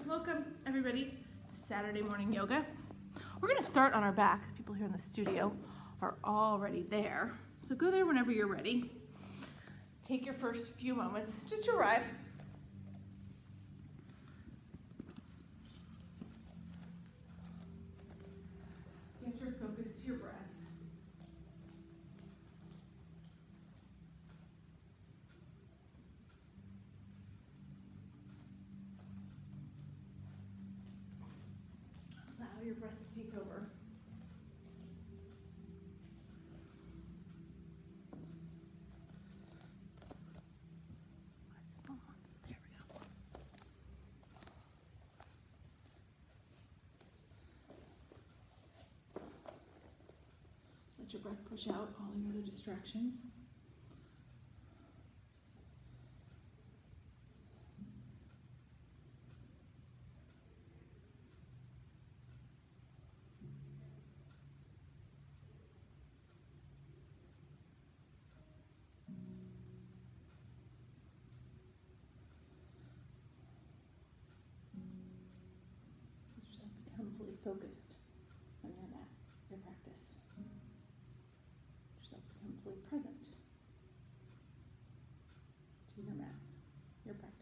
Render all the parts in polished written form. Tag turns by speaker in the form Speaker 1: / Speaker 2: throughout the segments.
Speaker 1: Welcome everybody to Saturday morning yoga. We're going to start on our back. The people here in the studio are already there. So go there whenever you're ready. Take your first few moments just to arrive. Get your focus to your breath. Allow your breath to take over. There we go. Let your breath push out all your other distractions. Let yourself become fully focused on your mat, your practice. Let yourself become fully present to your mat, your practice.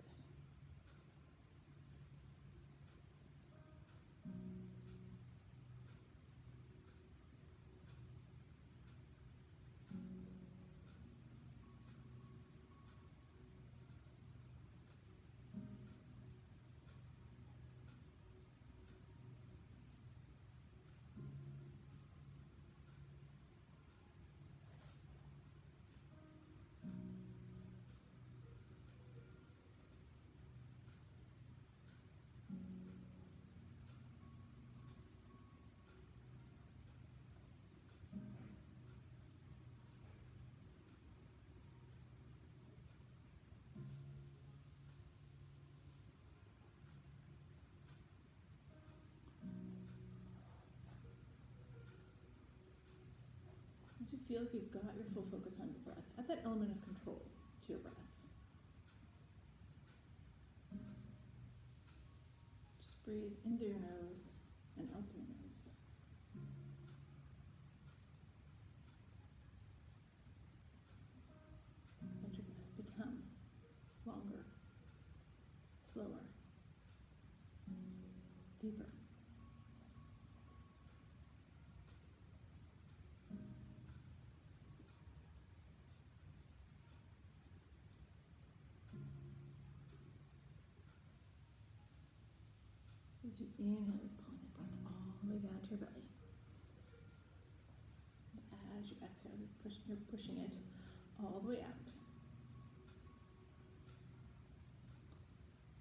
Speaker 1: Once you feel like you've got your full focus on your breath, add that element of control to your breath. Just breathe in through your nose and out through your nose. Let your breaths become longer, slower, deeper. As you inhale, you're pulling the breath all the way down to your belly. And as you exhale, you're pushing it all the way out.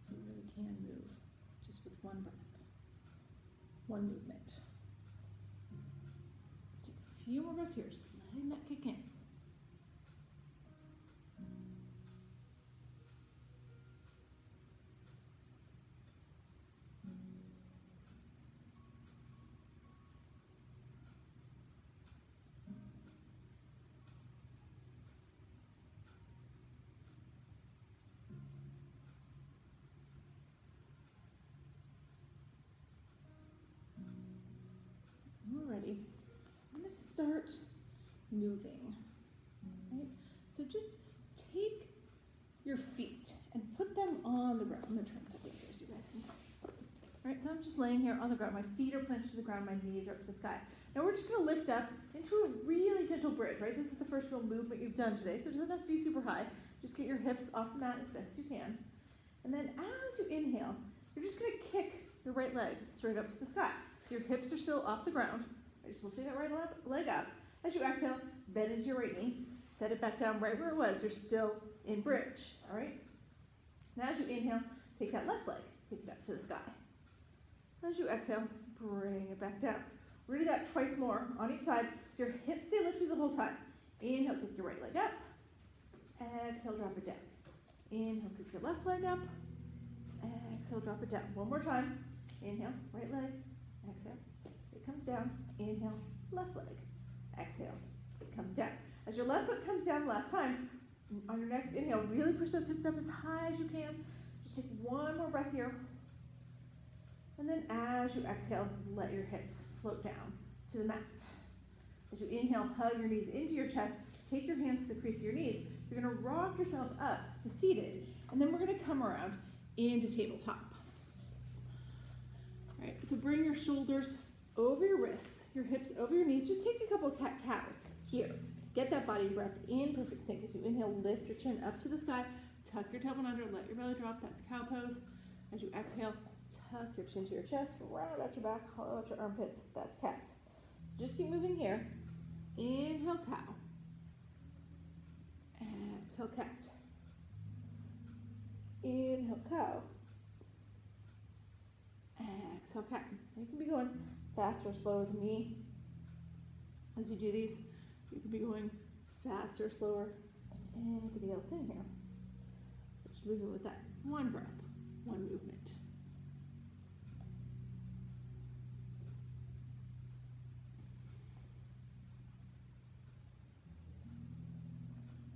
Speaker 1: So you really can move just with one breath, one movement. Let's take a few more breaths here, just letting that kick in. We're ready. I'm going to start moving. Right? So just take your feet and put them on the ground. I'm going to turn sideways here so you guys can see. All right, so I'm just laying here on the ground. My feet are planted to the ground. My knees are up to the sky. Now we're just going to lift up into a really gentle bridge, right? This is the first real movement you've done today, so it doesn't have to be super high. Just get your hips off the mat as best you can. And then as you inhale, you're just going to kick your right leg straight up to the sky. So your hips are still off the ground. Just lifting that right leg up. As you exhale, bend into your right knee. Set it back down right where it was. You're still in bridge, all right? Now as you inhale, take that left leg, pick it up to the sky. As you exhale, bring it back down. We're going to do that twice more on each side, so your hips stay lifted the whole time. Inhale, pick your right leg up. Exhale, drop it down. Inhale, pick your left leg up. Exhale, drop it down. One more time. Inhale, right leg. Exhale, it comes down. Inhale, left leg. Exhale, it comes down. As your left foot comes down last time, on your next inhale, really push those hips up as high as you can. Just take one more breath here. And then as you exhale, let your hips float down to the mat. As you inhale, hug your knees into your chest. Take your hands to the crease of your knees. You're going to rock yourself up to seated. And then we're going to come around into tabletop. All right, so bring your shoulders over your wrists, your hips over your knees. Just take a couple of cat-cows here. Get that body breath in perfect sync. As you inhale, lift your chin up to the sky. Tuck your tailbone under, let your belly drop. That's cow pose. As you exhale, tuck your chin to your chest, round out your back, hollow out your armpits. That's cat. So just keep moving here. Inhale, cow. Exhale, cat. Inhale, cow. Exhale, cat. You can be going faster or slower than me. As you do these, you can be going faster or slower than anybody else in here. Just moving with that one breath, one movement.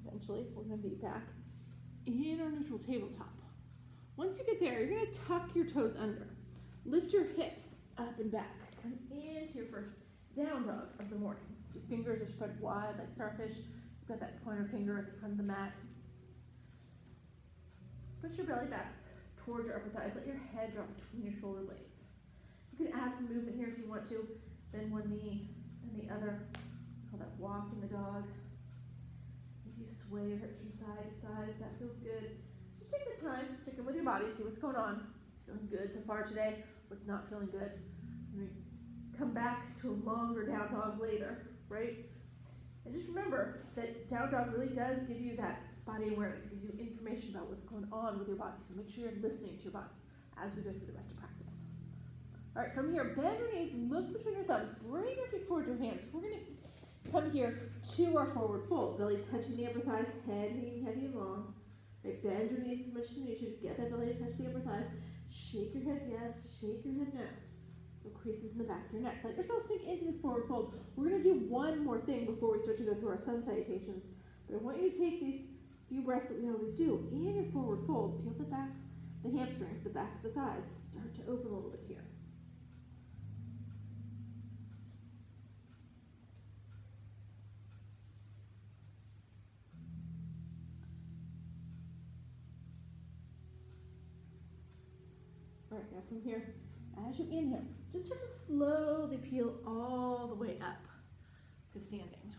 Speaker 1: Eventually, we're going to be back in our neutral tabletop. Once you get there, you're going to tuck your toes under. Lift your hips up and back. Come into your first down dog of the morning. So your fingers are spread wide like starfish. You've got that pointer finger at the front of the mat. Push your belly back towards your upper thighs. Let your head drop between your shoulder blades. You can add some movement here if you want to. Bend one knee and the other. Call that walking the dog. If you sway your hips from side to side, if that feels good, just take the time, check in with your body, see what's going on. It's feeling good so far today. What's not feeling good? Come back to a longer down dog later, right? And just remember that down dog really does give you that body awareness, gives you information about what's going on with your body. So make sure you're listening to your body as we go through the rest of practice. All right, from here, bend your knees, look between your thumbs, bring your feet forward to your hands. We're going to come here to our forward fold, belly touching the upper thighs, head hanging heavy and long. Right, bend your knees as much as you need to. Get that belly to touch the upper thighs. Shake your head, yes. Shake your head, no. No creases in the back of your neck. Let yourself sink into this forward fold. We're going to do one more thing before we start to go through our sun salutations. But I want you to take these few breaths that we always do in your forward fold. Feel the backs, the hamstrings, the backs of the thighs start to open a little bit here. All right, now from here, as you inhale, just start to slowly peel all the way up to standing.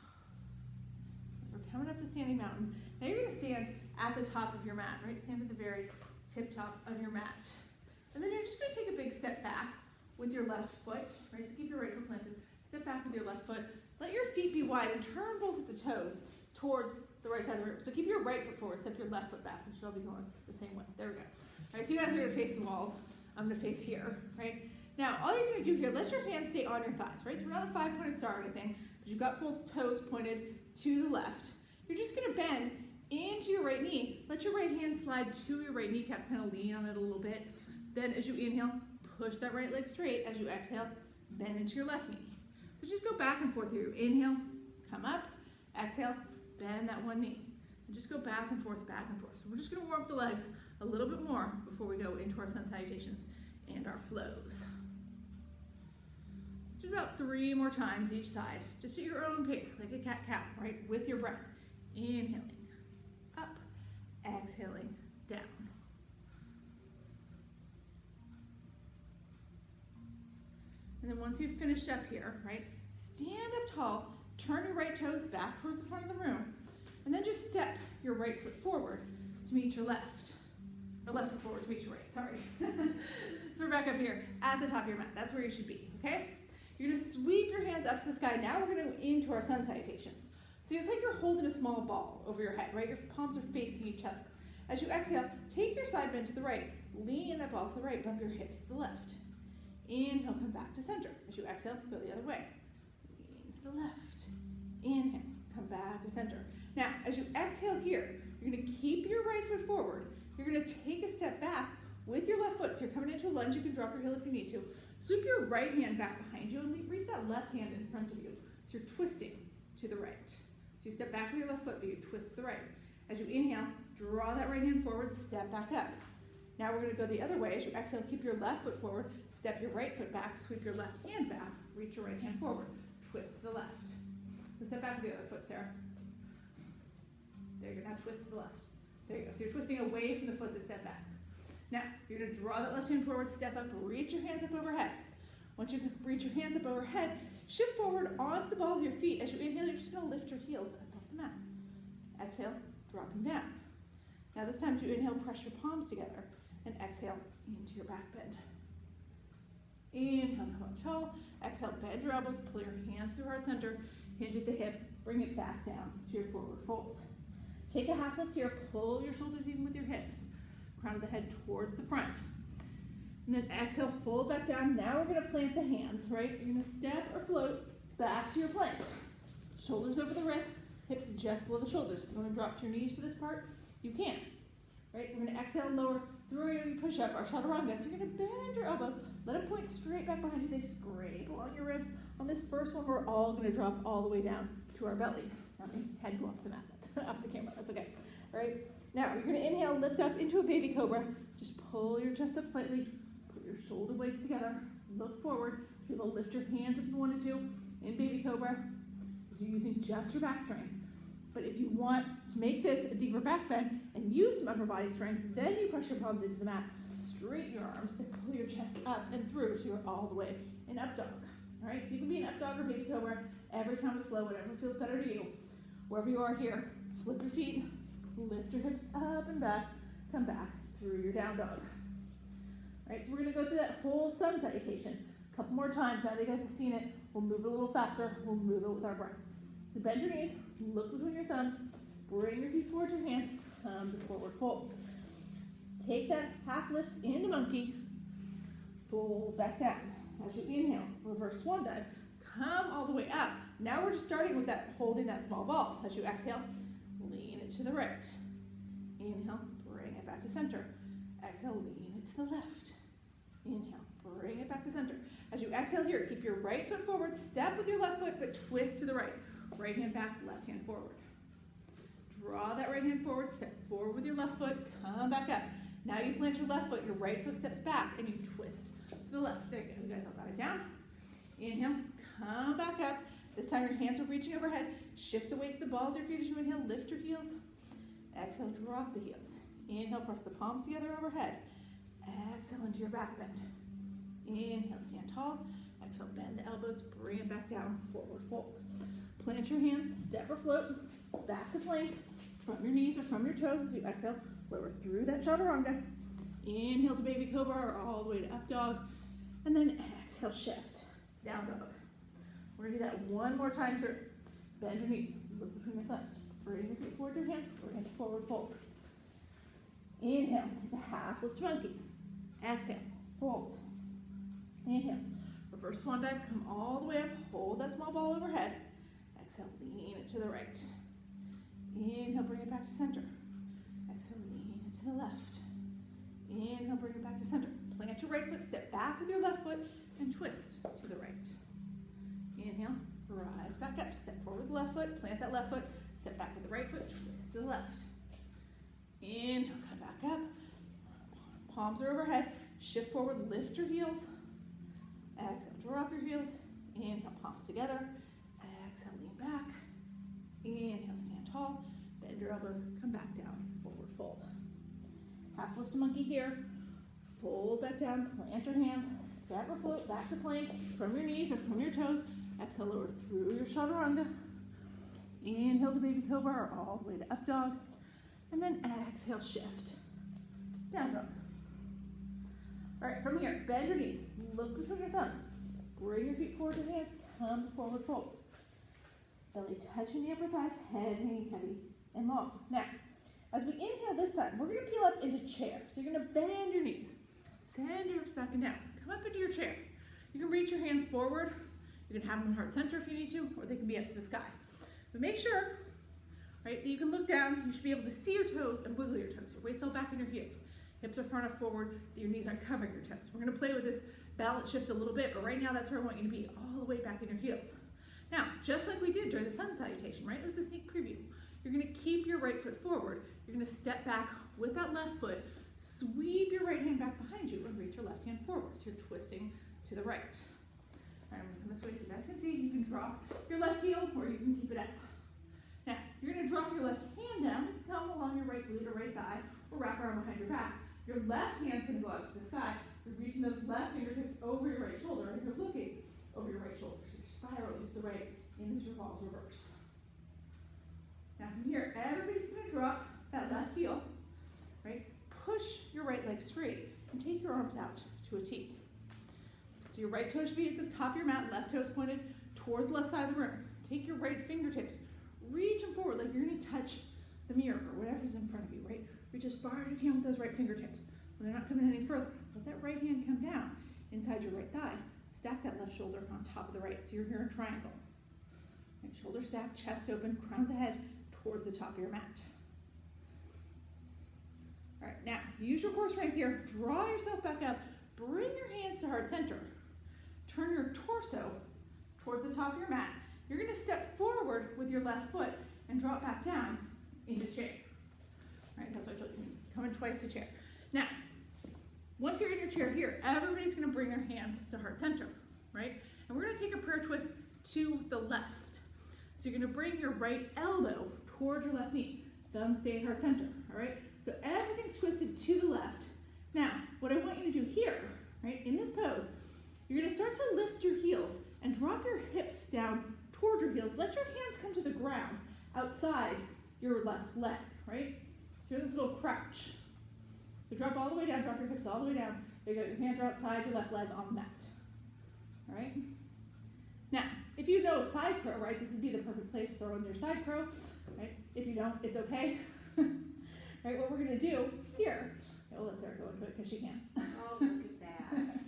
Speaker 1: So we're coming up to standing mountain. Now you're going to stand at the top of your mat, right? Stand at the very tip top of your mat. And then you're just going to take a big step back with your left foot, right? So keep your right foot planted. Step back with your left foot. Let your feet be wide and turn both sets of toes towards the right side of the room. So keep your right foot forward, step your left foot back. You should all be going the same way. There we go. All right, so you guys are going to face the walls. I'm going to face here, right? Now, all you're going to do here, let your hands stay on your thighs, right? So we're not a five-pointed star or anything, but you've got both toes pointed to the left. You're just going to bend into your right knee. Let your right hand slide to your right kneecap, kind of lean on it a little bit. Then as you inhale, push that right leg straight. As you exhale, bend into your left knee. So just go back and forth here. Inhale, come up, exhale, bend that one knee. And just go back and forth, back and forth. So we're just going to warm up the legs a little bit more before we go into our sun salutations and our flows. Let's do about 3 more times each side, just at your own pace, like a cat-cow, right? With your breath. Inhaling, up, exhaling, down. And then once you've finished up here, right, stand up tall, turn your right toes back towards the front of the room, and then just step your right foot forward to meet your left. Or left foot forward to meet your right, sorry. So we're back up here at the top of your mat. That's where you should be, okay? You're gonna sweep your hands up to the sky. Now we're gonna go into our sun salutations. So it's like you're holding a small ball over your head, right? Your palms are facing each other. As you exhale, take your side bend to the right. Lean that ball to the right, bump your hips to the left. Inhale, come back to center. As you exhale, go the other way. Lean to the left. Inhale, come back to center. Now, as you exhale here, you're gonna keep your right foot forward. You're gonna take a step back with your left foot. So you're coming into a lunge. You can drop your heel if you need to. Sweep your right hand back behind you and reach that left hand in front of you. So you're twisting to the right. So you step back with your left foot, but you twist to the right. As you inhale, draw that right hand forward, step back up. Now we're going to go the other way. As you exhale, keep your left foot forward, step your right foot back, sweep your left hand back, reach your right hand forward, twist to the left. So step back with the other foot, Sarah. There you go, now twist to the left. There you go, so you're twisting away from the foot that stepped back. Now, you're going to draw that left hand forward, step up, reach your hands up overhead. Once you reach your hands up overhead, shift forward onto the balls of your feet. As you inhale, you're just going to lift your heels up off the mat. Exhale, drop them down. Now this time, as you inhale, press your palms together, and exhale into your back bend. Inhale, come up tall. Exhale, bend your elbows, pull your hands through heart center, hinge at the hip, bring it back down to your forward fold. Take a half lift here, pull your shoulders even with your hips. Crown of the head towards the front. And then exhale, fold back down. Now we're going to plant the hands, right? You're going to step or float back to your plank. Shoulders over the wrists, hips just below the shoulders. If you want to drop to your knees for this part, you can. Right? We're going to exhale and lower through your push-up, our chaturanga. So you're going to bend your elbows, let them point straight back behind you. They scrape along your ribs. On this first one, we're all going to drop all the way down to our belly. Not me, head go off the mat, off the camera. That's okay. All right? Now, you're going to inhale, lift up into a baby cobra. Just pull your chest up slightly. Put your shoulder blades together. Look forward. Be able to lift your hands if you wanted to in baby cobra. So you're using just your back strength. But if you want to make this a deeper back bend and use some upper body strength, then you press your palms into the mat. Straighten your arms and pull your chest up and through so you're all the way in up dog. All right, so you can be in up dog or baby cobra every time we flow, whatever feels better to you. Wherever you are here, flip your feet, lift your hips up and back, come back through your down dog. All right, so we're going to go through that whole sun salutation a couple more times. Now that you guys have seen it, we'll move it a little faster. We'll move it with our breath. So bend your knees, look between your thumbs, bring your feet forward to your hands, come to forward fold. Take that half lift into monkey, fold back down. As you inhale, reverse swan dive, come all the way up. Now we're just starting with that, holding that small ball. As you exhale, lean it to the right. Inhale, bring it back to center. Exhale, lean it to the left. Inhale, bring it back to center. As you exhale here, keep your right foot forward, step with your left foot, but twist to the right. Right hand back, left hand forward. Draw that right hand forward, step forward with your left foot, come back up. Now you plant your left foot, your right foot steps back, and you twist to the left. There you go, you guys all got it down. Inhale, come back up. This time your hands are reaching overhead. Shift the weight to the balls of your feet as you inhale, lift your heels. Exhale, drop the heels. Inhale, press the palms together overhead. Exhale into your back bend. Inhale, stand tall. Exhale, bend the elbows, bring it back down, forward fold. Plant your hands, step or float, back to plank, from your knees or from your toes as you exhale, lower through that chaturanga. Inhale to baby cobra or all the way to up dog, and then exhale, shift, down dog. We're going to do that one more time through. Bend your knees, look between your thumbs, bring your feet forward to your hands, bring it to forward fold. Inhale, take a half lift monkey. Exhale, fold. Inhale, reverse swan dive, come all the way up, hold that small ball overhead. Exhale, lean it to the right. Inhale, bring it back to center. Exhale, lean it to the left. Inhale, bring it back to center. Plant your right foot, step back with your left foot, and twist to the right. Inhale, rise back up, step forward with the left foot, plant that left foot, step back with the right foot, twist to the left. Inhale, come back up. Palms are overhead. Shift forward, lift your heels. Exhale, drop your heels. Inhale, palms together. Exhale, lean back. Inhale, stand tall. Bend your elbows, come back down, forward fold. Half lift monkey here. Fold back down, plant your hands, step or float back to plank from your knees or from your toes. Exhale, lower through your chaturanga. Inhale to baby cobra or all the way to up dog. And then exhale, shift. Down dog. All right, from here, bend your knees. Look between your thumbs. Bring your feet forward to your hands. Come to forward fold. Belly touching the upper thighs, head hanging heavy and long. Now, as we inhale this time, we're going to peel up into chair. So you're going to bend your knees. Send your hips back and down. Come up into your chair. You can reach your hands forward. You can have them in heart center if you need to, or they can be up to the sky. But make sure, right, that you can look down. You should be able to see your toes and wiggle your toes. Your weight's all back in your heels. Hips are far enough forward that your knees aren't covering your toes. We're going to play with this balance shift a little bit, but right now that's where I want you to be, all the way back in your heels. Now, just like we did during the sun salutation, right? It was a sneak preview. You're going to keep your right foot forward. You're going to step back with that left foot, Sweep your right hand back behind you and reach your left hand forward. So you're twisting to the right. All right, I'm gonna come this way so you guys can see. You can drop your left heel or you can keep it up. Now, you're gonna drop your left hand down, come along your right glute or right thigh, or wrap around behind your back. Your left hand's gonna go up to the sky. You're reaching those left fingertips over your right shoulder, and you're looking over your right shoulder. So you're spiraling to the right in this revolved reverse. Now from here, everybody's gonna drop that left heel, right? Push your right leg straight and take your arms out to a T. So your right toe should be at the top of your mat, left toe is pointed towards the left side of the room. Take your right fingertips, reach them forward like you're gonna touch the mirror or whatever's in front of you, right? Reach as far as you can with those right fingertips. When they're not coming any further, let that right hand come down inside your right thigh. Stack that left shoulder on top of the right, so you're here in triangle. Right, shoulder stacked, chest open, crown of the head towards the top of your mat. All right, now use your core strength here. Draw yourself back up. Bring your hands to heart center. Turn your torso towards the top of your mat. You're going to step forward with your left foot and drop back down into chair. All right, that's what I told you. Come in twice to chair. Now, once you're in your chair here, everybody's going to bring their hands to heart center, right? And we're going to take a prayer twist to the left. So you're going to bring your right elbow towards your left knee. Thumb stay at heart center, all right? So everything's twisted to the left. Now, what I want you to do here, right, in this pose, you're going to start to lift your heels and drop your hips down towards your heels. Let your hands come to the ground outside your left leg, right? So you're this little crouch. So drop all the way down, drop your hips all the way down. There you go, your hands are outside your left leg on the mat. All right? Now, if you know side crow, right, this would be the perfect place to throw in your side crow, right? If you don't, it's okay. Right, what we're gonna do here, oh, let Sarah go into it because she can.
Speaker 2: Oh, look at that.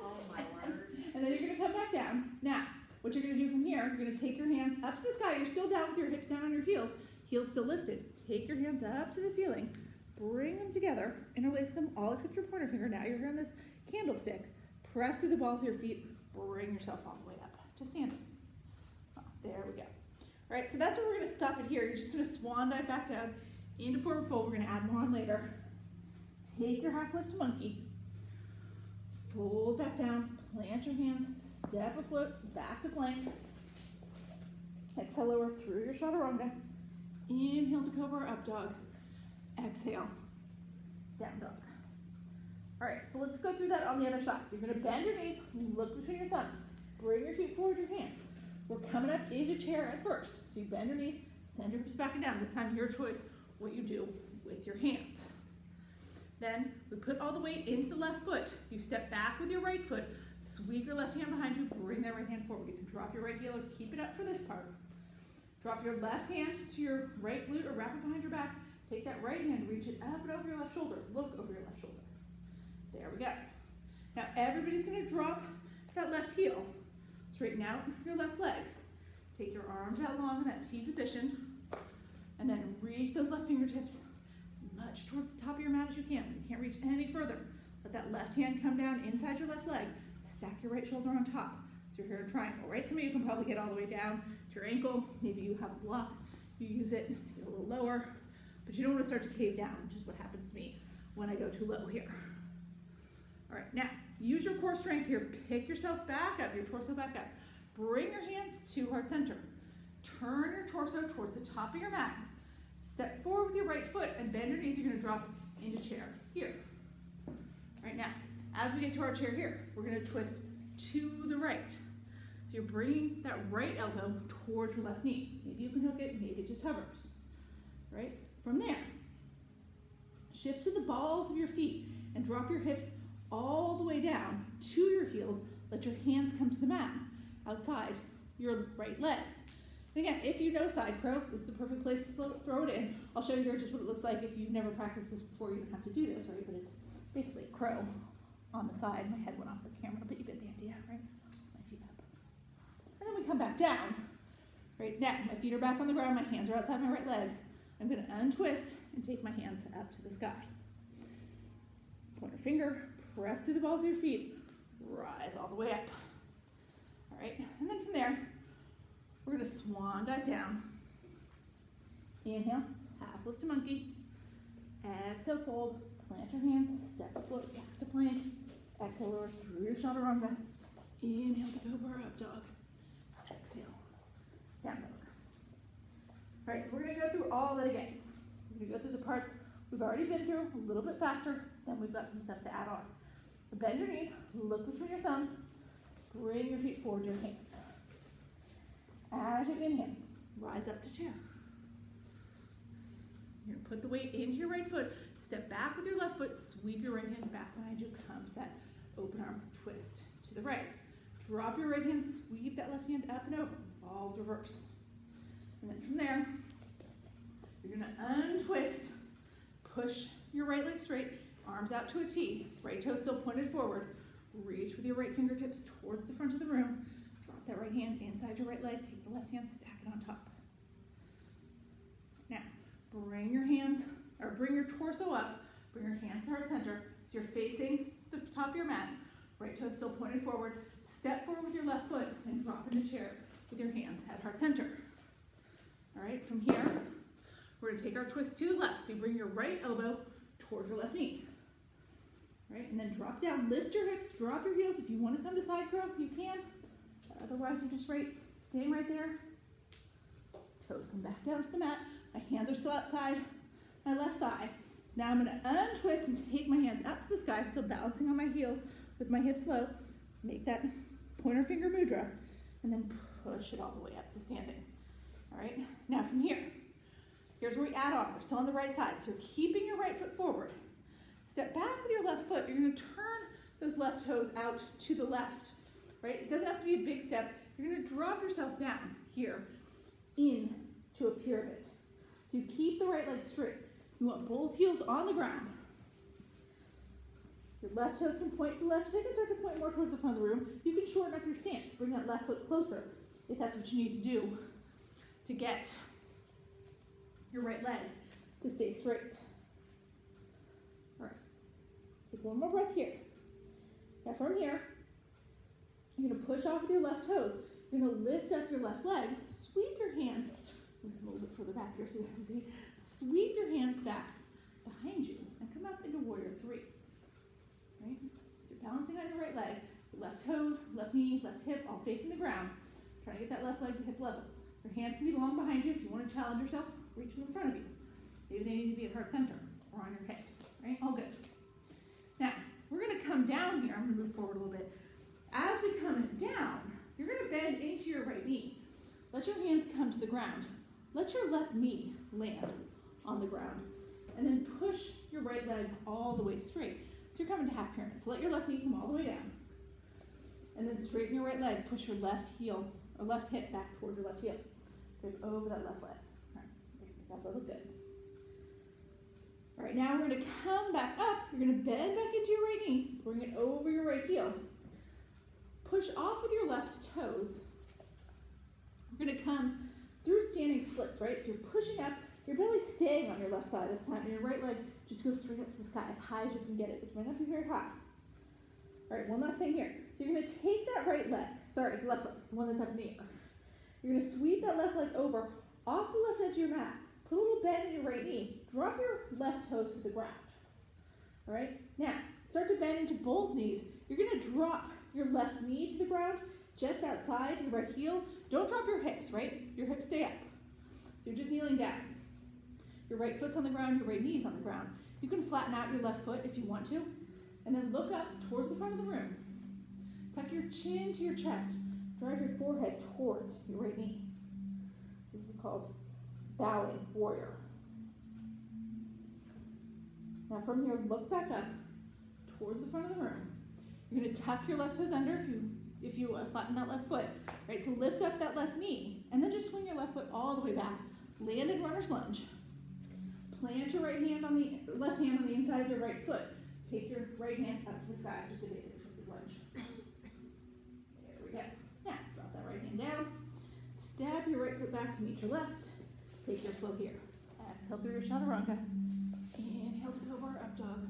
Speaker 2: Oh my word.
Speaker 1: And then you're gonna come back down. Now, what you're gonna do from here, you're gonna take your hands up to the sky. You're still down with your hips down on your heels. Heels still lifted. Take your hands up to the ceiling. Bring them together. Interlace them all except your pointer finger. Now you're here on this candlestick. Press through the balls of your feet. Bring yourself all the way up. Just stand up. Oh, there we go. All right, so that's where we're gonna stop it here. You're just gonna swan dive back down into forward fold. We're gonna add more on later. Take your half lift monkey. Fold back down. Plant your hands. Step afloat. Back to plank. Exhale lower through your chaturanga. Inhale to cobra or up dog. Exhale, down dog. All right, so let's go through that on the other side. You're gonna bend your knees, look between your thumbs. Bring your feet forward, your hands. We're coming up into chair at first. So you bend your knees, send your hips back and down. This time your choice, what you do with your hands. Then we put all the weight into the left foot. You step back with your right foot, sweep your left hand behind you, bring that right hand forward. You can drop your right heel or keep it up for this part. Drop your left hand to your right glute or wrap it behind your back. Take that right hand, reach it up and over your left shoulder. Look over your left shoulder. There we go. Now everybody's gonna drop that left heel. Straighten out your left leg. Take your arms out long in that T position. And then reach those left fingertips as much towards the top of your mat as you can. You can't reach any further. Let that left hand come down inside your left leg. Stack your right shoulder on top. So you're here in triangle, right? Some of you can probably get all the way down to your ankle. Maybe you have a block. You use it to get a little lower. But you don't want to start to cave down, which is what happens to me when I go too low here. All right, now use your core strength here. Pick yourself back up, your torso back up. Bring your hands to heart center. Turn your torso towards the top of your mat. Step forward with your right foot and bend your knees. You're going to drop into chair here. All right, now as we get to our chair here, we're going to twist to the right. So you're bringing that right elbow towards your left knee. Maybe you can hook it, maybe it just hovers. Right? From there, shift to the balls of your feet and drop your hips all the way down to your heels. Let your hands come to the mat outside your right leg. And again, if you know side crow, this is the perfect place to throw it in. I'll show you here just what it looks like. If you've never practiced this before, you don't have to do this, right? But it's basically a crow on the side. My head went off the camera, but you get the idea, right? My feet up. And then we come back down. Right now, my feet are back on the ground. My hands are outside my right leg. I'm going to untwist and take my hands up to the sky. Pointer finger, press through the balls of your feet, rise all the way up. All right, and then from there, we're going to swan dive down. Inhale, half lift to monkey. Exhale, fold, Plant your hands, step the foot back to plank. Exhale, lower through your chaturanga. Inhale to cobra, up dog. Exhale, down dog. All right, so we're gonna go through all that again. We're gonna go through the parts we've already been through a little bit faster, then we've got some stuff to add on. So bend your knees, look between your thumbs, bring your feet forward to your hands. As you inhale, rise up to chair. You're gonna put the weight into your right foot, step back with your left foot, sweep your right hand back behind you, come to that open arm twist to the right. Drop your right hand, sweep that left hand up and over, all reverse. And then from there, you're gonna untwist, push your right leg straight, arms out to a T, right toe still pointed forward, reach with your right fingertips towards the front of the room, drop that right hand inside your right leg, take the left hand, stack it on top. Now, bring your hands, or bring your torso up, bring your hands to heart center, so you're facing the top of your mat, right toe still pointed forward, step forward with your left foot, and drop in the chair with your hands at heart center. All right, from here, we're gonna take our twist to the left, so you bring your right elbow towards your left knee. All right, and then drop down, lift your hips, drop your heels. If you wanna come to side crow, you can. Otherwise, you're just staying right there. Toes come back down to the mat. My hands are still outside my left thigh. So now I'm gonna untwist and take my hands up to the sky, still balancing on my heels with my hips low. Make that pointer finger mudra, and then push it all the way up to standing. All right, now from here, here's where we add on. We're still on the right side, so you're keeping your right foot forward. Step back with your left foot. You're gonna turn those left toes out to the left, right? It doesn't have to be a big step. You're gonna drop yourself down here into a pyramid. So you keep the right leg straight. You want both heels on the ground. Your left toes can point to the left. They can start to point more towards the front of the room. You can shorten up your stance. Bring that left foot closer if that's what you need to do to get your right leg to stay straight. All right, take one more breath here. Now from here, you're gonna push off with your left toes. You're gonna lift up your left leg, sweep your hands, a little bit further back here so you guys can see, sweep your hands back behind you and come up into warrior three. Right? So you're balancing on your right leg, left toes, left knee, left hip, all facing the ground. Trying to get that left leg to hip level. Your hands can be long behind you. If you want to challenge yourself, reach them in front of you. Maybe they need to be at heart center or on your hips, right? All good. Now, we're going to come down here. I'm going to move forward a little bit. As we come down, you're going to bend into your right knee. Let your hands come to the ground. Let your left knee land on the ground. And then push your right leg all the way straight. So you're coming to half pyramid. So let your left knee come all the way down. And then straighten your right leg. Push your left heel or left hip back towards your left heel. Drape over that left leg. All right, that's all look good. All right, now we're going to come back up. You're going to bend back into your right knee. Bring it over your right heel. Push off with your left toes. We're going to come through standing splits, right? So you're pushing up. Your belly's staying on your left thigh this time, and your right leg just goes straight up to the sky as high as you can get it, which might not be very high. All right, one last thing here. So you're going to take that right leg, left leg, the one that's up in the air. You're going to sweep that left leg over off the left edge of your mat. Put a little bend in your right knee. Drop your left toes to the ground. All right, now start to bend into both knees. You're going to drop your left knee to the ground just outside your right heel. Don't drop your hips, right? Your hips stay up. So you're just kneeling down. Your right foot's on the ground, your right knee's on the ground. You can flatten out your left foot if you want to. And then look up towards the front of the room. Tuck your chin to your chest. Drive your forehead towards your right knee. This is called bowing warrior. Now from here, look back up towards the front of the room. You're going to tuck your left toes under if you flatten that left foot. Right, so lift up that left knee, and then just swing your left foot all the way back. Land in runner's lunge. Plant your left hand on the inside of your right foot. Take your right hand up to the sky, just a basic twisted lunge. There we go. Now, drop that right hand down. Step your right foot back to meet your left. Take your flow here. Exhale through your chaturanga. Inhale to cobra, up dog.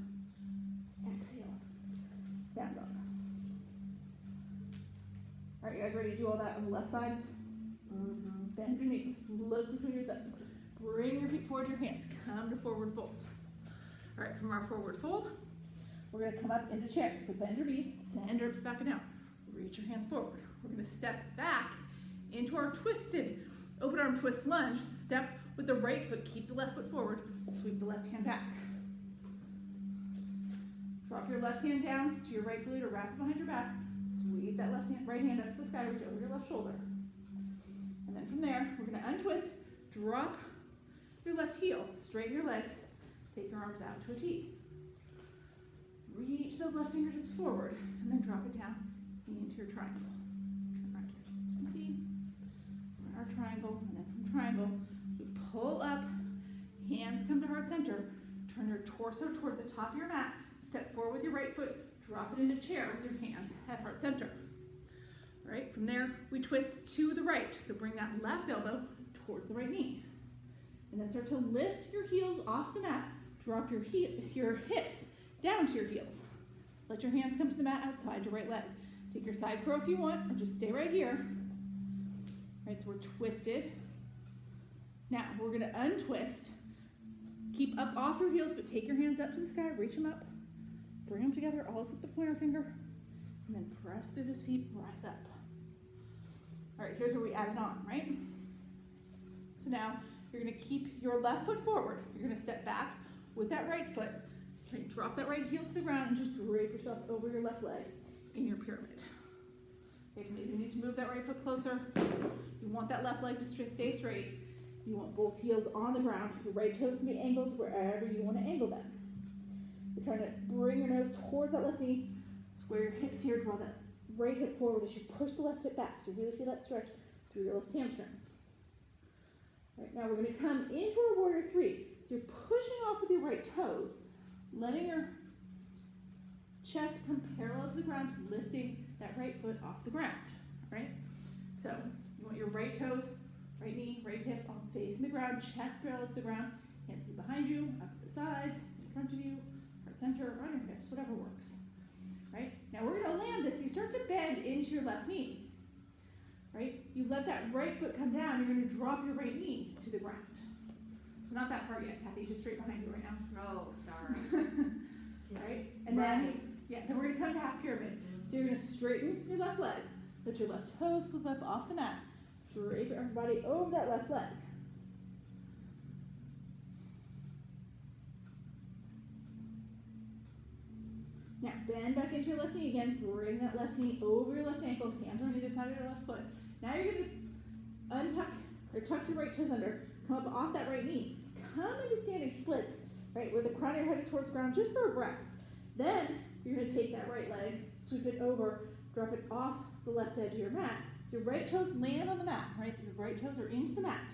Speaker 1: Exhale, down dog. All right, you guys ready to do all that on the left side? Mm-hmm. Bend your knees. Look between your thumbs. Bring your feet forward to your hands. Come to forward fold. All right, from our forward fold, we're gonna come up into chair. So bend your knees, send your hips back and down. Reach your hands forward. We're gonna step back into our twisted, open arm twist lunge. Step with the right foot, keep the left foot forward, sweep the left hand back. Drop your left hand down to your right glute or wrap it behind your back. Sweep that right hand up to the sky, reach over your left shoulder. And then from there, we're gonna untwist, drop your left heel, straighten your legs, take your arms out to a T. Reach those left fingertips forward, and then drop it down into your triangle. Right here, as you can see, we're in our triangle, and then from triangle, we pull up, hands come to heart center, turn your torso towards the top of your mat, step forward with your right foot, drop it into chair with your hands at heart center. All right, from there, we twist to the right, so bring that left elbow towards the right knee. And then start to lift your heels off the mat, drop your hips down to your heels. Let your hands come to the mat outside your right leg. Take your side crow if you want, or just stay right here. All right, so we're twisted. Now, we're gonna untwist. Keep up off your heels, but take your hands up to the sky, reach them up. Bring them together, all except the pointer finger. And then press through this feet, rise up. All right, here's where we add it on, right? So now, you're gonna keep your left foot forward. You're gonna step back with that right foot. Right, drop that right heel to the ground and just drape yourself over your left leg in your pyramid. Okay, so maybe you need to move that right foot closer. You want that left leg to stay straight. You want both heels on the ground. Your right toes can be angled wherever you want to angle them. You're trying to bring your nose towards that left knee. Square your hips here. Draw that right hip forward as you push the left hip back. So really feel that stretch through your left hamstring. All right, now we're going to come into our warrior three. So you're pushing off with your right toes, letting your chest come parallel to the ground, lifting that right foot off the ground. All right? So you want your right toes, right knee, right hip all facing the ground, chest parallel to the ground, hands be behind you, up to the sides, in front of you, heart center, or on your hips, whatever works. Right? Now we're going to land this. You start to bend into your left knee. Right? You let that right foot come down. You're going to drop your right knee to the ground. It's not that far yet, Kathy. Just straight behind you right now.
Speaker 2: Oh, sorry.
Speaker 1: Right? And then, then we're going to come to half pyramid. So you're going to straighten your left leg. Let your left toes slip up off the mat. Drape your body over that left leg. Now, bend back into your left knee again. Bring that left knee over your left ankle. Hands on either side of your left foot. Now you're going to untuck or tuck your right toes under. Come up off that right knee. Come into standing splits, right, where the crown of your head is towards the ground, just for a breath. Then you're going to take that right leg, sweep it over, drop it off the left edge of your mat. Your right toes land on the mat, right? Your right toes are into the mat.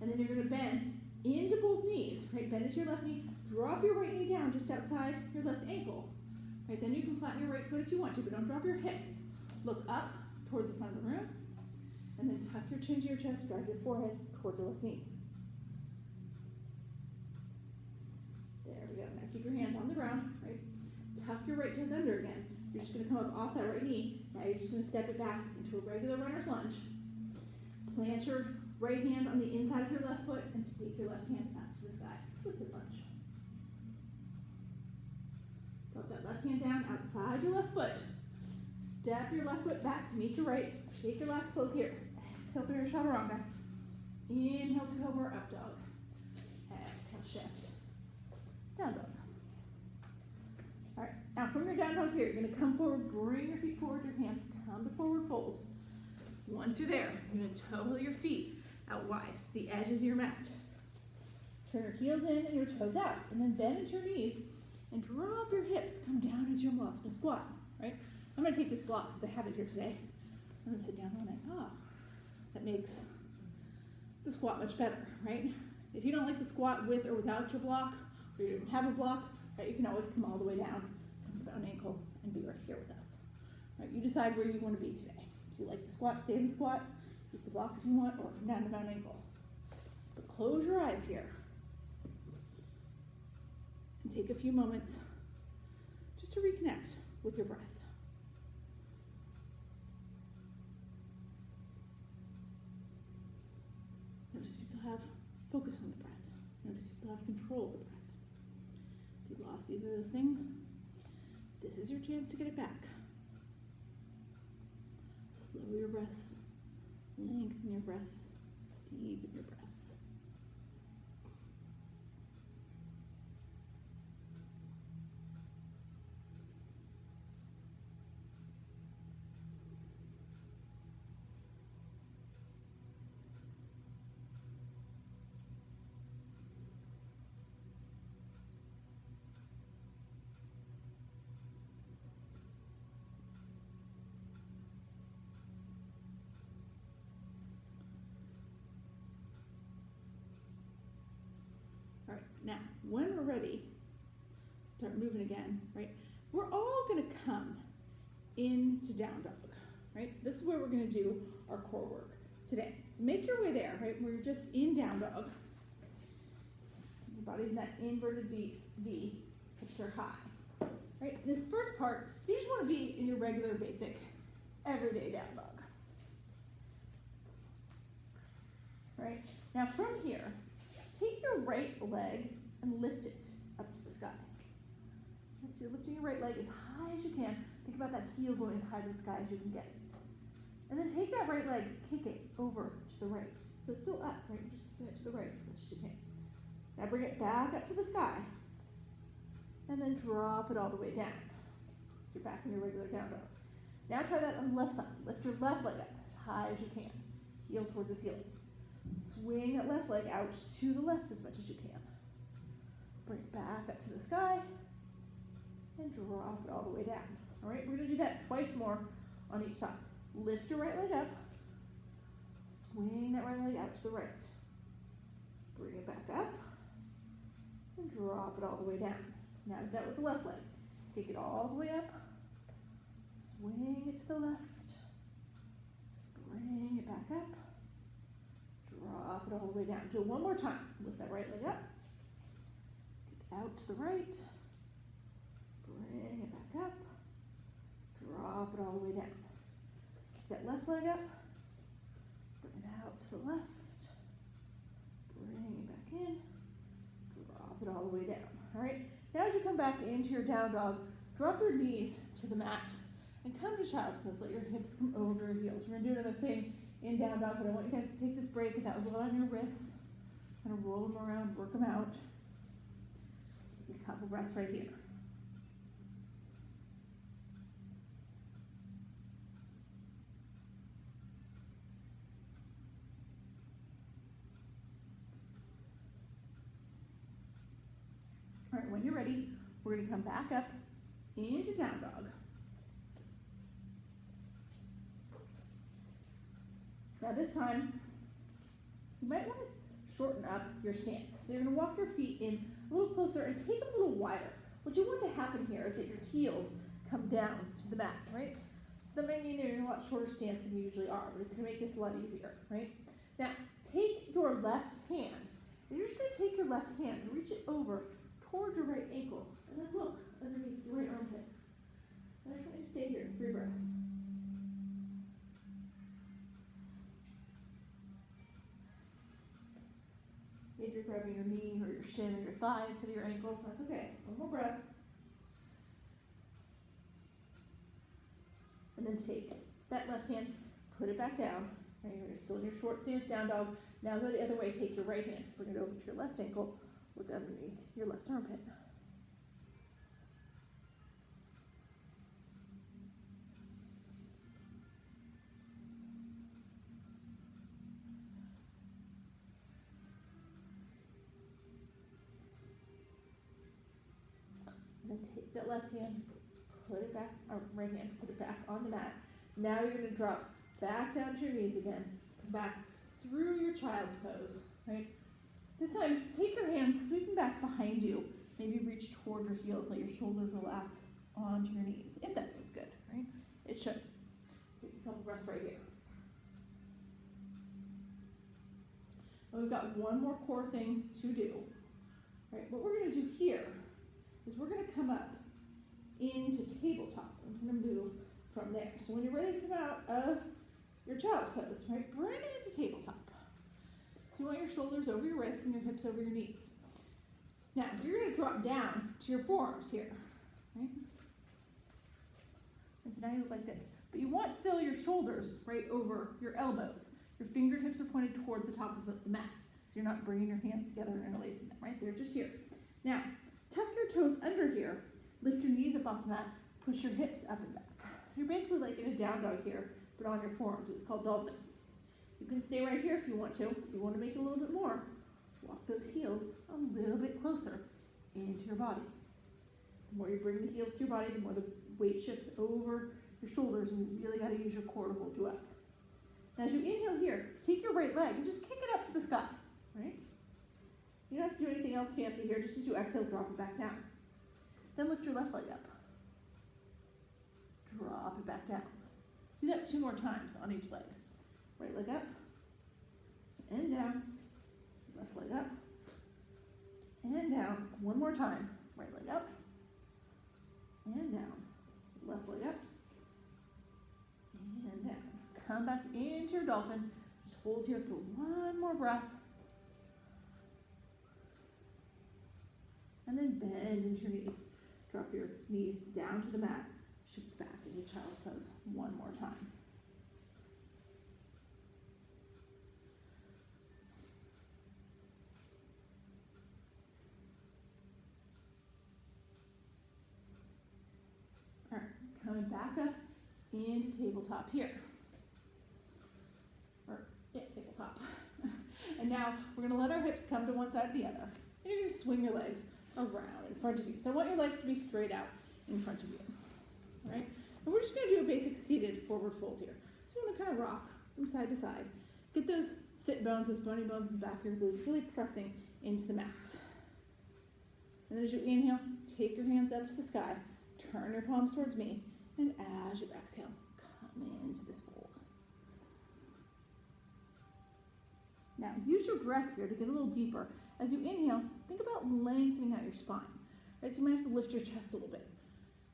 Speaker 1: And then you're going to bend into both knees, right? Bend into your left knee. Drop your right knee down just outside your left ankle. Right, then you can flatten your right foot if you want to, but don't drop your hips. Look up towards the front of the room. And then tuck your chin to your chest, drive your forehead towards your left knee. There we go. Now keep your hands on the ground, right? Tuck your right toes under again. You're just going to come up off that right knee. Now you're just going to step it back into a regular runner's lunge. Plant your right hand on the inside of your left foot and take your left hand up to the sky. Twisted lunge. Drop that left hand down outside your left foot. Step your left foot back to meet your right. Take your last float here. Exhale through your chaturanga. Inhale to cobra, up dog. Exhale, shift. Down dog. All right, now from your down dog here, you're going to come forward, bring your feet forward, your hands come to forward fold. Once you're there, you're going to toe your feet out wide to the edges of your mat. Turn your heels in and your toes out, and then bend into your knees and drop your hips, come down into your Vinyasa squat, right? I'm going to take this block because I have it here today. I'm going to sit down on it. That makes the squat much better, right? If you don't like the squat with or without your block, or you don't have a block, right, you can always come all the way down, come to down ankle, and be right here with us. Right, you decide where you want to be today. Do you like the squat, stay in the squat, use the block if you want, or come down to down ankle. But close your eyes here. And take a few moments just to reconnect with your breath. Notice you still have focus on the breath. Notice you still have control of the breath. either of those things, this is your chance to get it back. Slow your breaths, lengthen your breaths, deepen your breaths. All right, now, when we're ready, start moving again, right? We're all gonna come into down dog, right? So this is where we're gonna do our core work today. So make your way there, right? We're just in down dog. Your body's in that inverted V, hips are high, right? This first part, you just wanna be in your regular, basic, everyday down dog. Right? Now from here, take your right leg and lift it up to the sky. So you're lifting your right leg as high as you can. Think about that heel going as high to the sky as you can get. And then take that right leg, kick it over to the right. So it's still up, right? Just kicking it to the right as much as you can. Now bring it back up to the sky. And then drop it all the way down. So you're back in your regular down dog. Now try that on the left side. Lift your left leg up as high as you can. Heel towards the ceiling. Swing that left leg out to the left as much as you can. Bring it back up to the sky and drop it all the way down. All right, we're going to do that twice more on each side. Lift your right leg up, swing that right leg out to the right. Bring it back up and drop it all the way down. Now do that with the left leg. Take it all the way up, swing it to the left, bring it back up, drop it all the way down. Do it one more time. Lift that right leg up. Take it out to the right. Bring it back up. Drop it all the way down. Take that left leg up. Bring it out to the left. Bring it back in. Drop it all the way down. All right. Now as you come back into your down dog, drop your knees to the mat and come to child's pose. Let your hips come over your heels. We're going to do another thing in down dog, but I want you guys to take this break. If that was a lot on your wrists, kind of roll them around, work them out. Take a couple breaths right here. All right, when you're ready, we're going to come back up into down dog. Now this time, you might want to shorten up your stance. So you're going to walk your feet in a little closer and take a little wider. What you want to happen here is that your heels come down to the mat, right? So that might mean that you're in a lot shorter stance than you usually are, but it's going to make this a lot easier, right? Now, take your left hand, and you're just going to take your left hand and reach it over towards your right ankle, and then look underneath your right armpit. And I just want you to stay here, 3 breaths. Maybe you're grabbing your knee or your shin or your thigh instead of your ankle. That's okay. One more breath. And then take that left hand, put it back down. Right, you're still in your short stance down dog. Now go the other way. Take your right hand, bring it over to your left ankle. Look underneath your left armpit. And then take that left hand, put it back, or right hand, put it back on the mat. Now you're going to drop back down to your knees again. Come back through your child's pose, right? This time, take your hands, sweep them back behind you. Maybe reach toward your heels, let your shoulders relax onto your knees, if that feels good, right? It should. Take a couple breaths right here. And we've got one more core thing to do. Right, what we're going to do here is we're going to come up into tabletop. I'm going to move from there. So when you're ready to come out of your child's pose, right, bring it into tabletop. So you want your shoulders over your wrists and your hips over your knees. Now, you're going to drop down to your forearms here, right? And so now you look like this. But you want still your shoulders right over your elbows. Your fingertips are pointed towards the top of the mat. So you're not bringing your hands together and interlacing them, right? They're just here. Now, tuck your toes under here. Lift your knees up off the mat. Push your hips up and back. So you're basically like in a down dog here, but on your forearms. It's called dolphin. You can stay right here if you want to. If you want to make it a little bit more, walk those heels a little bit closer into your body. The more you bring the heels to your body, the more the weight shifts over your shoulders, and you really got to use your core to hold you up. Now, as you inhale here, take your right leg and just kick it up to the sky, right? You don't have to do anything else fancy here. Just as you exhale, drop it back down. Then lift your left leg up. Drop it back down. Do that 2 more times on each leg. Right leg up and down. Left leg up and down. 1 more time. Right leg up and down. Left leg up and down. Come back into your dolphin. Just hold here for 1 more breath. And then bend into your knees. Drop your knees down to the mat. Shift back into child's pose 1 more time. All right, coming back up into tabletop here. Tabletop. And now we're going to let our hips come to one side or the other. And you're going to swing your legs around in front of you. So I want your legs to be straight out in front of you. All right? And we're just going to do a basic seated forward fold here. So you want to kind of rock from side to side. Get those sit bones, those bony bones in the back of your glutes really pressing into the mat. And then as you inhale, take your hands up to the sky, turn your palms towards me, and as you exhale, come into this fold. Now, use your breath here to get a little deeper. As you inhale, think about lengthening out your spine. Right? So you might have to lift your chest a little bit.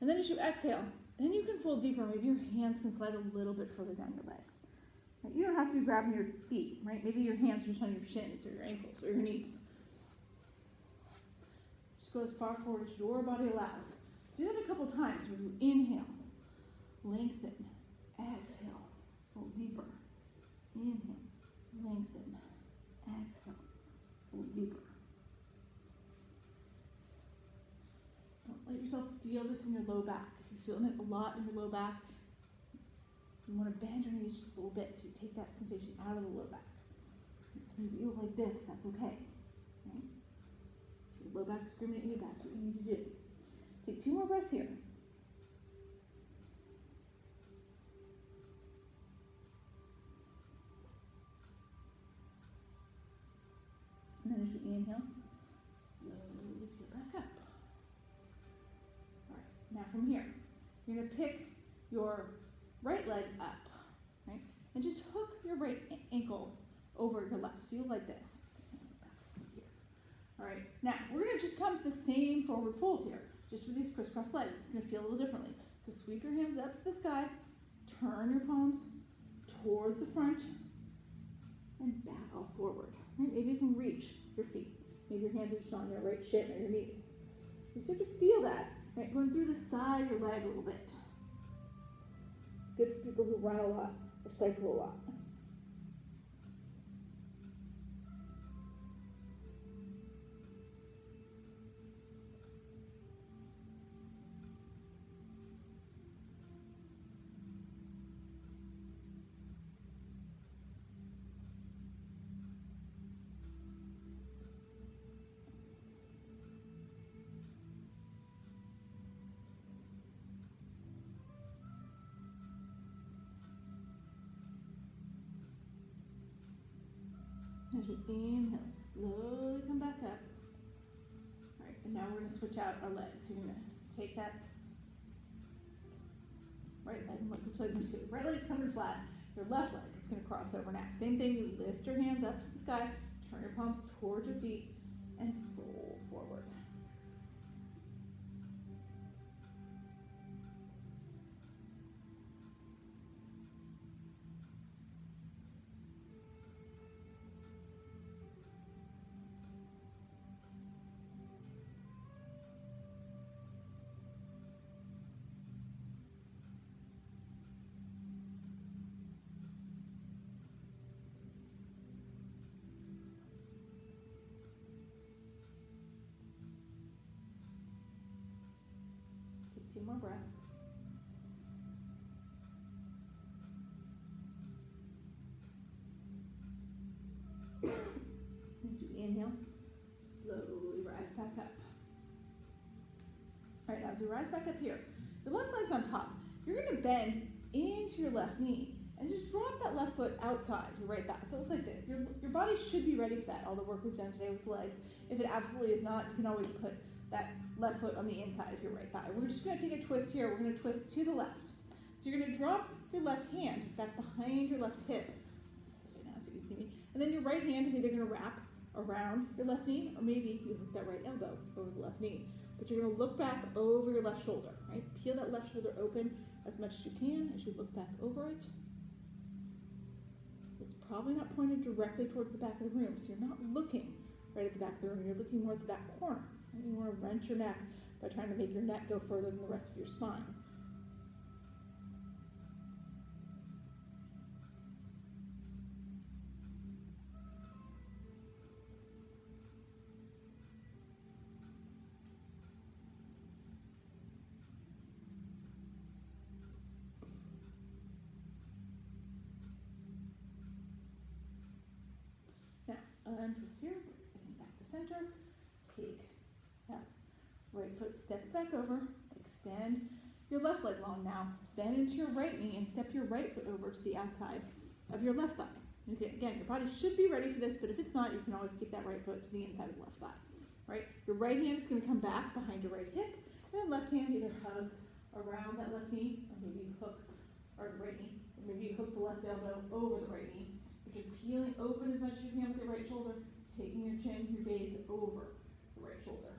Speaker 1: And then as you exhale, then you can fold deeper. Maybe your hands can slide a little bit further down your legs. Right? You don't have to be grabbing your feet, right? Maybe your hands are just on your shins or your ankles or your knees. Just go as far forward as your body allows. Do that a couple times where you inhale, lengthen, exhale, fold deeper. Inhale, lengthen, exhale, fold deeper. Don't let yourself feel this in your low back. If you're feeling it a lot in your low back, you want to bend your knees just a little bit so you take that sensation out of the low back. So maybe you look like this, that's okay. Right? If your low back is screaming at you, that's what you need to do. Take 2 more breaths here. And then as you inhale, slowly peel back up. All right, now from here, you're going to pick your right leg up, right? And just hook your right ankle over your left. So you'll like this. All right, now we're going to just come to the same forward fold here, just with these crisscross legs. It's going to feel a little differently. So sweep your hands up to the sky, turn your palms towards the front, and back off forward. Right? Maybe you can reach your feet. Maybe your hands are just on your right shin or your knees. You start to feel that, right? Going through the side of your leg a little bit. It's good for people who run a lot or cycle a lot. As you inhale, slowly come back up. All right, and now we're going to switch out our legs. So you're going to take that right leg and look which leg you do. Right leg's coming flat. Your left leg is going to cross over now. Same thing, you lift your hands up to the sky, turn your palms towards your feet, and fold forward. 2 more breaths. As you inhale, slowly rise back up. All right, now as you rise back up here, the left leg's on top. You're going to bend into your left knee and just drop that left foot outside your right thigh. So it looks like this. Your body should be ready for that, all the work we've done today with the legs. If it absolutely is not, you can always put that left foot on the inside of your right thigh. We're just going to take a twist here. We're going to twist to the left. So you're going to drop your left hand back behind your left hip. So now so you can see me. And then your right hand is either going to wrap around your left knee, or maybe you hook that right elbow over the left knee. But you're going to look back over your left shoulder, right? Peel that left shoulder open as much as you can as you look back over it. It's probably not pointed directly towards the back of the room, so you're not looking right at the back of the room. You're looking more at the back corner. And you want to wrench your neck by trying to make your neck go further than the rest of your spine. Untwist here, bring it back to center, take that right foot, step it back over, extend your left leg long now, bend into your right knee and step your right foot over to the outside of your left thigh. Okay, again, your body should be ready for this, but if it's not, you can always keep that right foot to the inside of the left thigh. Right? Your right hand is going to come back behind your right hip, and then left hand either hugs around that left knee, or maybe you hook, or the right knee, or maybe you hook the left elbow over the right knee. But you're peeling open as much as you can with your right shoulder, taking your chin, your gaze over the right shoulder.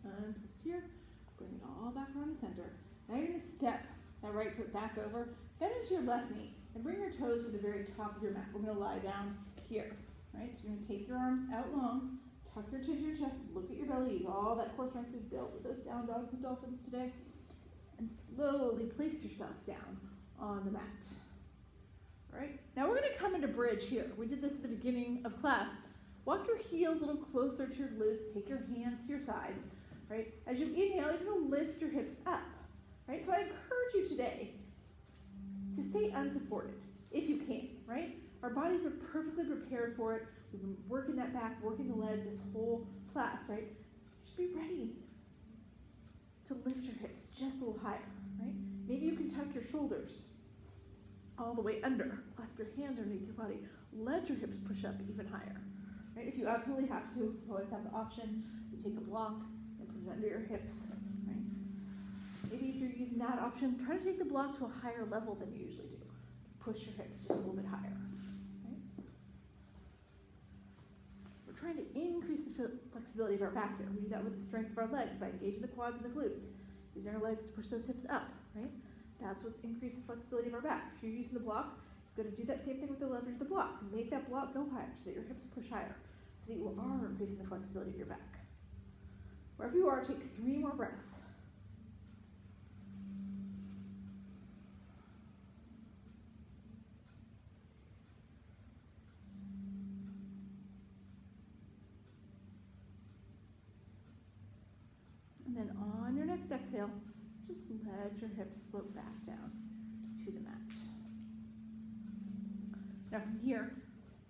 Speaker 1: Untwist here, bring it all back around the center. Now you're going to step that right foot back over, bend into your left knee, and bring your toes to the very top of your mat. We're going to lie down here, right? So you're going to take your arms out long, tuck your chin to your chest, look at your belly, use all that core strength we've built with those down dogs and dolphins today, and slowly place yourself down on the mat. All right? Now we're going to come into bridge here. We did this at the beginning of class. Walk your heels a little closer to your glutes, take your hands to your sides. Right? As you inhale, you're going to lift your hips up. Right? So I encourage you today to stay unsupported, if you can. Right? Our bodies are perfectly prepared for it. We've been working that back, working the leg this whole class. Right? Just be ready to lift your hips just a little higher. Right? Maybe you can tuck your shoulders all the way under. Clasp your hands underneath your body. Let your hips push up even higher. Right? If you absolutely have to, you always have the option to take a block and put it under your hips. Right? Maybe if you're using that option, try to take the block to a higher level than you usually do. Push your hips just a little bit higher. Right? We're trying to increase the flexibility of our back here. We do that with the strength of our legs by engaging the quads and the glutes, using our legs to push those hips up. Right? That's what's increased the flexibility of our back. If you're using the block, you've got to do that same thing with the leverage of the block. So make that block go higher so that your hips push higher, so that you are increasing the flexibility of your back. Wherever you are, take 3 more breaths. And then on your next exhale, just let your hips float back down to the mat. Now from here,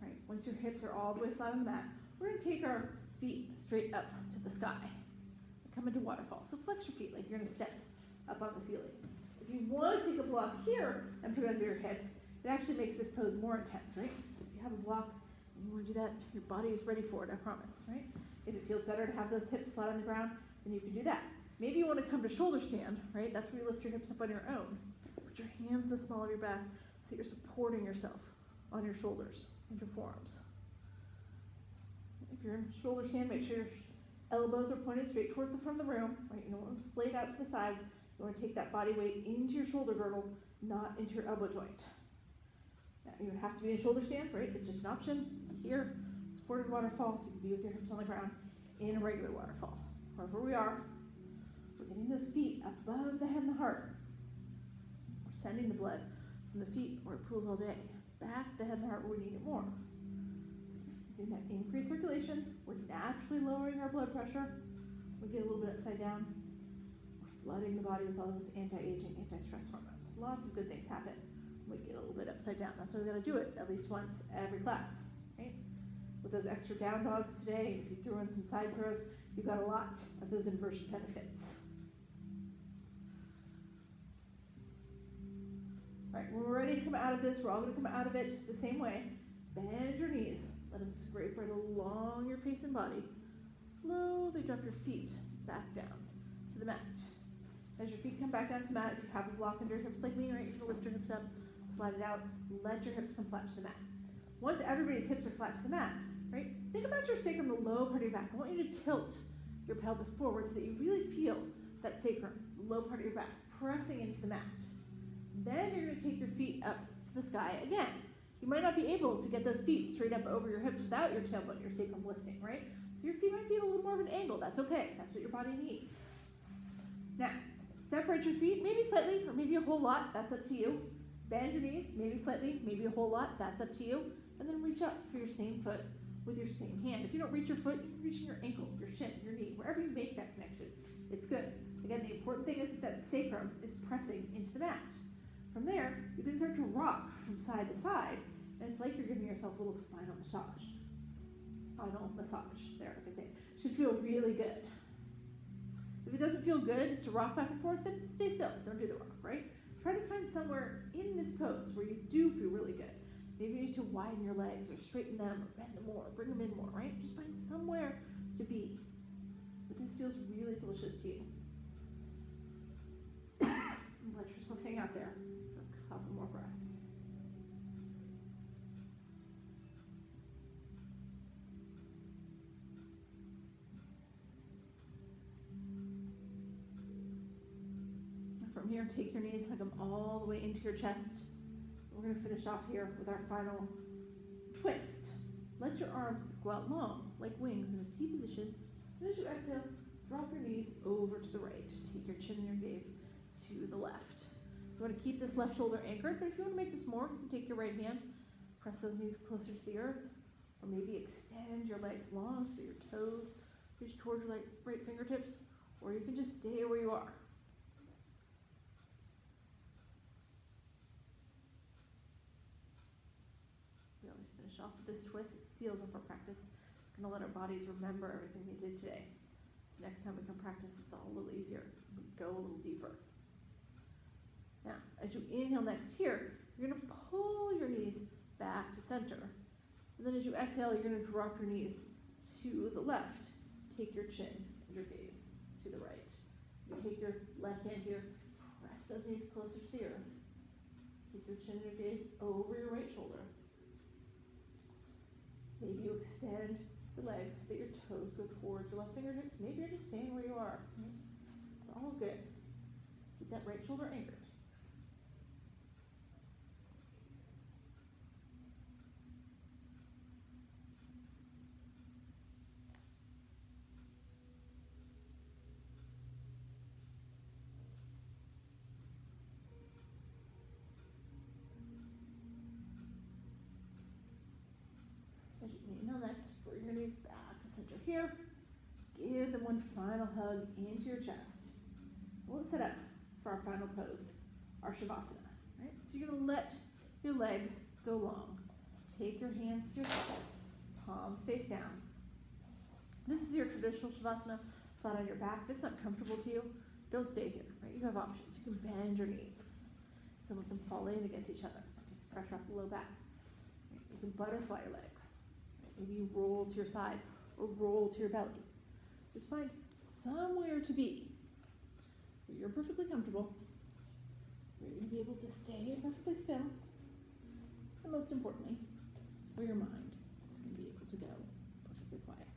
Speaker 1: right, once your hips are all the way flat on the mat, we're going to take our feet straight up to the sky. Come into waterfall. So flex your feet like you're going to step up on the ceiling. If you want to take a block here and put it under your hips, it actually makes this pose more intense, right? If you have a block and you want to do that, your body is ready for it, I promise, right? If it feels better to have those hips flat on the ground, then you can do that. Maybe you want to come to shoulder stand, right? That's where you lift your hips up on your own. Put your hands in the small of your back so that you're supporting yourself on your shoulders and your forearms. If you're in shoulder stand, make sure your elbows are pointed straight towards the front of the room, right? You don't want them splayed out to the sides. You want to take that body weight into your shoulder girdle, not into your elbow joint. Now, you have to be in a shoulder stand, right? It's just an option. Here, supported waterfall, you can be with your hips on the ground in a regular waterfall. Wherever we are, we're getting those feet up above the head and the heart. We're sending the blood from the feet where it pools all day back to the head and the heart where we need it more. Getting that increased circulation, we're naturally lowering our blood pressure. We get a little bit upside down. We're flooding the body with all those anti-aging, anti-stress hormones. Lots of good things happen when we get a little bit upside down. That's why we got to do it at least once every class, right? With those extra down dogs today, if you threw in some side throws, you've got a lot of those inversion benefits. All right, when we're ready to come out of this, we're all going to come out of it the same way. Bend your knees. Let them scrape right along your face and body. Slowly drop your feet back down to the mat. As your feet come back down to the mat, if you have a block under your hips like me, right, you're going to lift your hips up, slide it out, let your hips come flat to the mat. Once everybody's hips are flat to the mat, right, think about your sacrum, the low part of your back. I want you to tilt your pelvis forward so that you really feel that sacrum, the low part of your back, pressing into the mat. Then you're going to take your feet up to the sky again. You might not be able to get those feet straight up over your hips without your tailbone, your sacrum lifting, right? So your feet might be at a little more of an angle. That's okay. That's what your body needs. Now, separate your feet, maybe slightly or maybe a whole lot. That's up to you. Bend your knees, maybe slightly, maybe a whole lot. That's up to you. And then reach up for your same foot with your same hand. If you don't reach your foot, you can reach your ankle, your shin, your knee, wherever you make that connection. It's good. Again, the important thing is that sacrum is pressing into the mat. From there, you can start to rock from side to side, and it's like you're giving yourself a little spinal massage. Spinal massage, there, I can say it. Should feel really good. If it doesn't feel good to rock back and forth, then stay still. Don't do the rock, right? Try to find somewhere in this pose where you do feel really good. Maybe you need to widen your legs or straighten them or bend them more, bring them in more, right? Just find somewhere to be. But this feels really delicious to you. Let yourself hang out there for a couple more breaths. From here, take your knees, hug them all the way into your chest. We're going to finish off here with our final twist. Let your arms go out long, like wings, in a T position. And as you exhale, drop your knees over to the right. Take your chin and your gaze to the left. You want to keep this left shoulder anchored, but if you want to make this more, you can take your right hand, press those knees closer to the earth, or maybe extend your legs long so your toes reach towards your right fingertips, or you can just stay where you are. We always finish off with this twist. It seals up our practice. It's going to let our bodies remember everything they did today. So next time we can practice, it's all a little easier. We go a little deeper. Now, as you inhale next here, you're going to pull your knees back to center. And then as you exhale, you're going to drop your knees to the left. Take your chin and your gaze to the right. You take your left hand here, press those knees closer to the earth. Take your chin and your gaze over your right shoulder. Maybe you extend the legs so that your toes go towards your left fingertips. Maybe you're just staying where you are. It's all good. Keep that right shoulder anchored. As you inhale next, bring your knees back to center here. Give them one final hug into your chest. We'll set up for our final pose, our Shavasana. Right? So you're going to let your legs go long. Take your hands to your sides, palms face down. This is your traditional Shavasana, flat on your back. If it's not comfortable to you, don't stay here. Right? You have options. You can bend your knees. You can let them fall in against each other. It takes pressure off the low back. Right? You can butterfly your legs. Maybe you roll to your side or roll to your belly. Just find somewhere to be where you're perfectly comfortable, where you're going to be able to stay perfectly still, and most importantly, where your mind is going to be able to go perfectly quiet.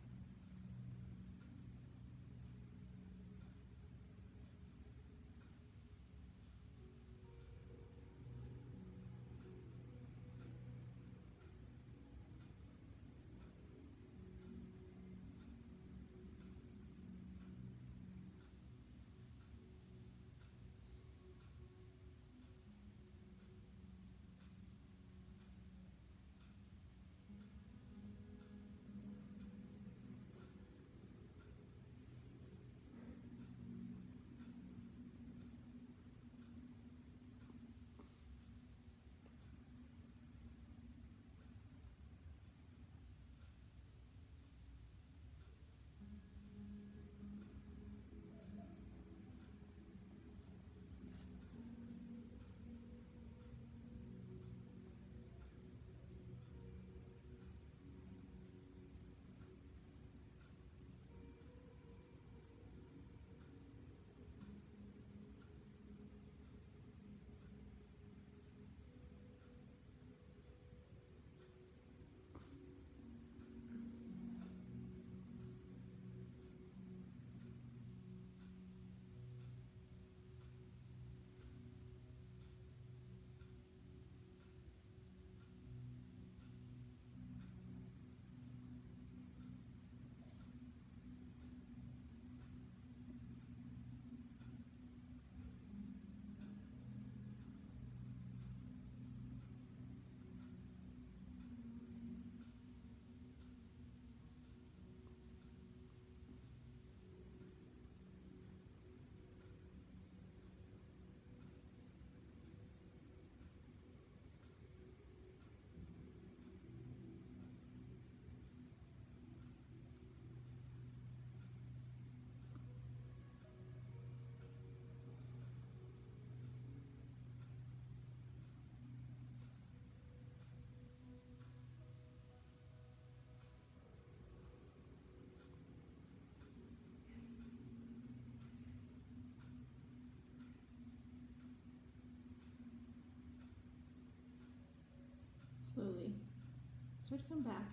Speaker 1: start to come back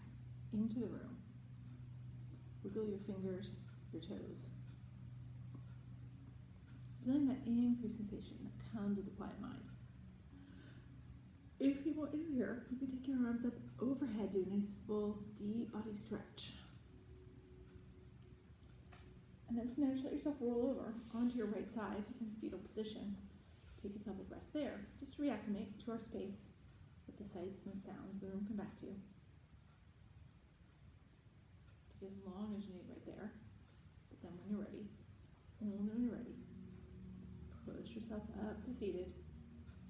Speaker 1: into the room. Wiggle your fingers, your toes. Feeling that increased sensation that comes with the quiet mind. If you want in here, you can take your arms up overhead, do a nice full deep body stretch. And then from there, just let yourself roll over onto your right side in fetal position. Take a couple breaths there. Just reacclimate to our space. Let the sights and the sounds of the room come back to you. Take as long as you need right there. But then when you're ready, only when you're ready, push yourself up to seated,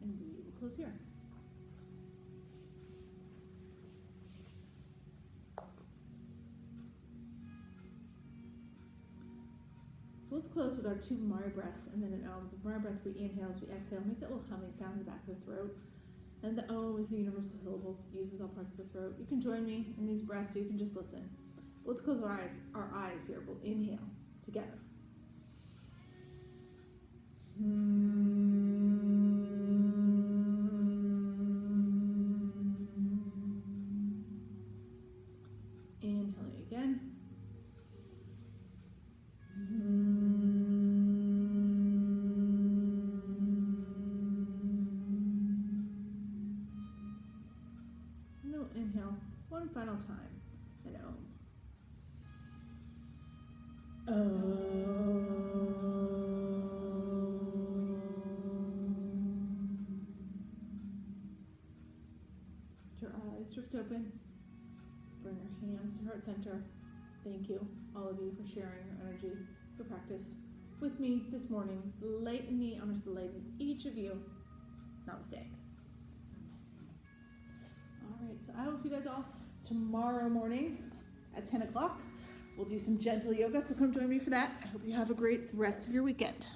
Speaker 1: and we will close here. So let's close with our 2 Mara breaths and then an Om. The Mara breath, we inhale as we exhale. Make that little humming sound in the back of the throat. And the Om is the universal syllable, uses all parts of the throat. You can join me in these breaths, so you can just listen. But let's close our eyes here. We'll inhale together. Inhaling again. No, inhale one final time. And Om. Your eyes drift open. Bring your hands to heart center. Thank you, all of you, for sharing your energy, your practice with me this morning. Light in me honors the light in each of you. Namaste. All right, so I will see you guys all tomorrow morning at 10 o'clock. We'll do some gentle yoga, so come join me for that. I hope you have a great rest of your weekend.